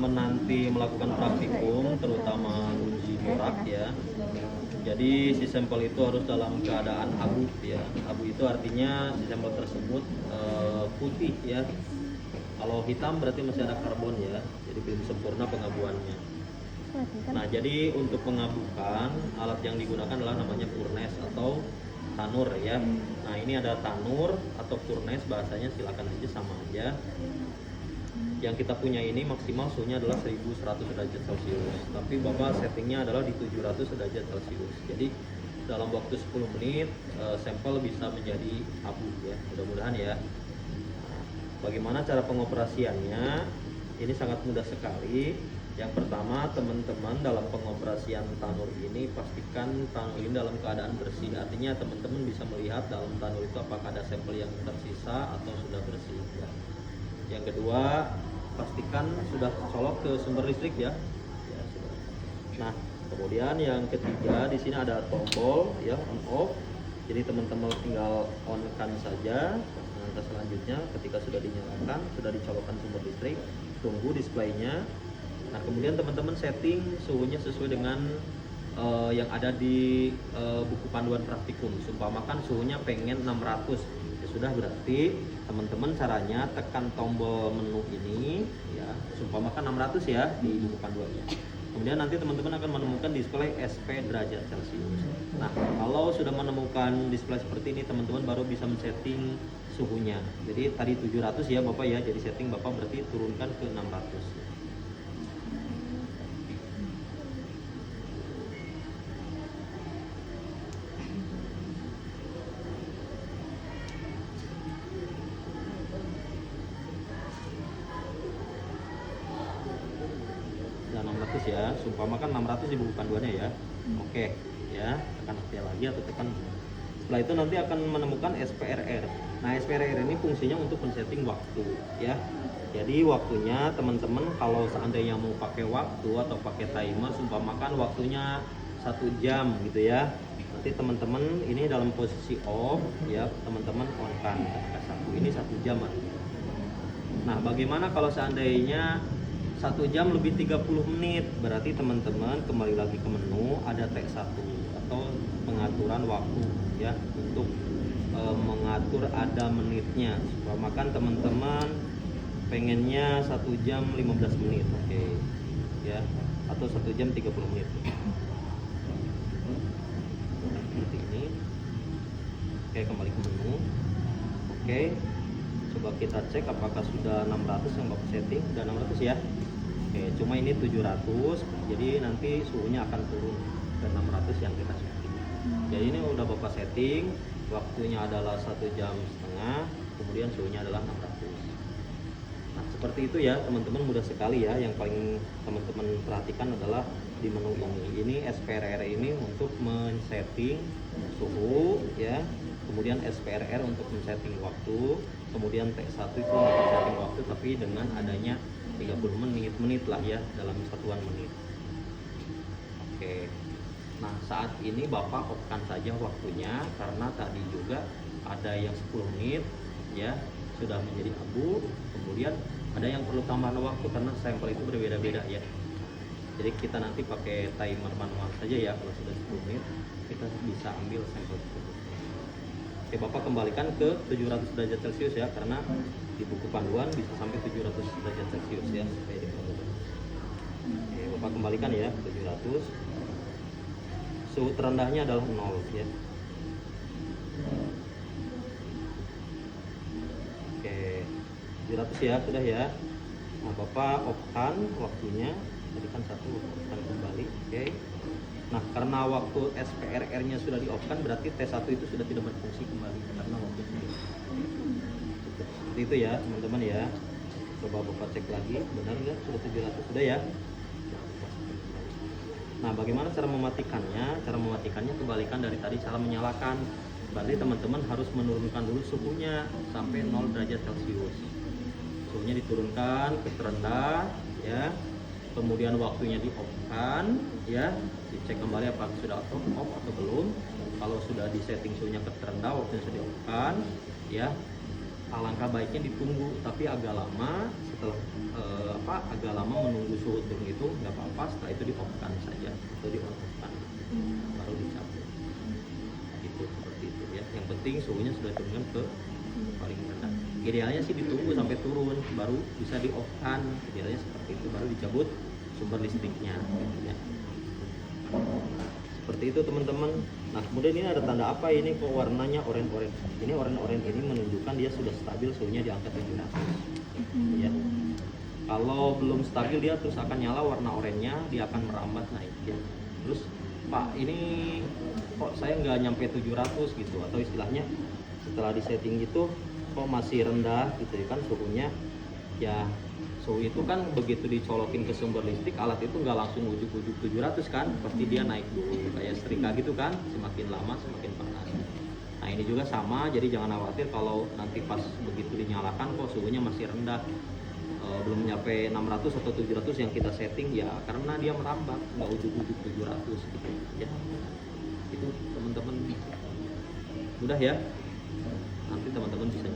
teman-teman nanti melakukan praktikum, terutama uji corak ya. Jadi si sampel itu harus dalam keadaan abu ya. Abu itu artinya si sampel tersebut putih ya. Kalau hitam berarti masih ada karbon ya. Jadi belum sempurna pengabuannya. Nah, jadi untuk mengabukan alat yang digunakan adalah namanya furnace atau tanur ya. Nah, ini ada tanur atau furnace, bahasanya silakan aja, sama aja. Yang kita punya ini maksimal suhunya adalah 1100 derajat Celcius. Tapi Bapak settingnya adalah di 700 derajat Celcius. Jadi dalam waktu 10 menit sampel bisa menjadi abu ya. Mudah-mudahan ya. Bagaimana cara pengoperasiannya? Ini sangat mudah sekali. Yang pertama, teman-teman dalam pengoperasian tanur ini pastikan tanur ini dalam keadaan bersih. Artinya teman-teman bisa melihat dalam tanur itu apakah ada sampel yang tersisa atau sudah bersih ya. Yang kedua, pastikan sudah colok ke sumber listrik ya. Nah, kemudian yang ketiga, di sini ada tombol ya, on off. Jadi teman-teman tinggal on-kan saja. Nah, selanjutnya ketika sudah dinyalakan, sudah dicolokkan sumber listrik, tunggu displaynya. Nah, kemudian teman-teman setting suhunya sesuai dengan yang ada di buku panduan praktikum. Seumpamakan suhunya pengen 600. Ya sudah, berarti teman-teman caranya tekan tombol menu ini ya, seumpamakan 600 ya di buku panduannya. Kemudian nanti teman-teman akan menemukan display SP derajat Celcius. Nah, kalau sudah menemukan display seperti ini, teman-teman baru bisa men-setting suhunya. Jadi tadi 700 ya Bapak ya, jadi setting Bapak berarti turunkan ke 600. Nah, 600 ya, seumpamakan 600 di buku panduannya ya. Oke ya, tekan OK lagi atau tekan. Setelah itu nanti akan menemukan SPRR. Nah, SPRR ini fungsinya untuk men-setting waktu ya. Jadi waktunya teman-teman kalau seandainya mau pakai waktu atau pakai timer, seumpamakan waktunya 1 jam gitu ya. Nanti teman-teman ini dalam posisi off ya, teman-teman on kan ini 1 jam. Nah, bagaimana kalau seandainya 1 jam lebih 30 menit, berarti teman-teman kembali lagi ke menu, ada T1 atau pengaturan waktu ya, untuk mengatur ada menitnya. Makan teman-teman pengennya 1 jam 15 menit, oke ya, atau 1 jam 30 menit seperti ini. Oke, kembali ke menu. Oke, coba kita cek apakah sudah 600 yang Bapak setting. Sudah 600 ya. Oke, cuma ini 700, jadi nanti suhunya akan turun ke 600 yang kita setting. Jadi ini udah Bapak setting, waktunya adalah 1 jam setengah, kemudian suhunya adalah 600. Nah, seperti itu ya teman-teman, mudah sekali ya. Yang paling teman-teman perhatikan adalah di menu ini. Ini SPRR ini untuk men-setting suhu ya, kemudian SPRR untuk men-setting waktu, kemudian T1 itu untuk men-setting waktu tapi dengan adanya 30 menit lah ya, dalam satuan menit. Oke. Nah, saat ini Bapak off-kan saja waktunya karena tadi juga ada yang 10 menit ya sudah menjadi abu, kemudian ada yang perlu tambahan waktu karena sampel itu berbeda-beda ya. Jadi kita nanti pakai timer manual saja ya, kalau sudah 10 menit kita bisa ambil sampel tersebut. Oke, Bapak kembalikan ke 700 derajat Celcius ya, karena di buku panduan bisa sampai 700 derajat Celcius ya. Oke, Bapak kembalikan ya 700. Suhu terendahnya adalah 0 ya. Oke, 700 ya, sudah ya. Nah, Bapak off-kan waktunya, tadi kan 1 off-kan kembali. Oke. Nah, karena waktu SPRR-nya sudah di off-kan, berarti T1 itu sudah tidak berfungsi kembali karena waktunya. Seperti itu ya, teman-teman ya. Coba Bapak cek lagi, benar nggak sudah 700 sudah ya. Nah, bagaimana cara mematikannya? Cara mematikannya kebalikan dari tadi cara menyalakan. Berarti teman-teman harus menurunkan dulu suhunya sampai 0 derajat Celcius. Suhunya diturunkan ke terendah ya. Kemudian waktunya di off-kan ya, dicek kembali apakah sudah off atau belum. Kalau sudah di setting suhunya ke terendah, waktunya sudah di off-kan ya. alangkah baiknya ditunggu, tapi agak lama. Setelah agak lama menunggu suhu turun itu nggak apa-apa, setelah itu di off kan saja atau di on off kan baru dicabut itu, seperti itu ya. Yang penting suhunya sudah turun ke paling rendah. Idealnya sih ditunggu sampai turun baru bisa di off kan, idealnya seperti itu, baru dicabut sumber listriknya gitu ya. Seperti itu teman-teman. Nah kemudian ini ada tanda apa ini, kok warnanya oranye-oranye? Ini oranye-oranye ini menunjukkan dia sudah stabil suhunya di angka 700 ya. Kalau belum stabil dia terus akan nyala warna oranye, dia akan merambat naik ya. Terus Pak ini kok saya nggak nyampe 700 gitu, atau istilahnya setelah disetting gitu kok masih rendah gitu ya kan suhunya ya. Suhu itu kan begitu dicolokin ke sumber listrik, alat itu nggak langsung ujuk-ujuk 700 kan, pasti dia naik dulu kayak setrika gitu kan, semakin lama semakin panas. Nah ini juga sama, jadi jangan khawatir kalau nanti pas begitu dinyalakan kok suhunya masih rendah, belum nyampe 600 atau 700 yang kita setting ya, karena dia merambat, nggak ujuk-ujuk 700 gitu ya. Itu teman-teman mudah ya, nanti teman-teman bisa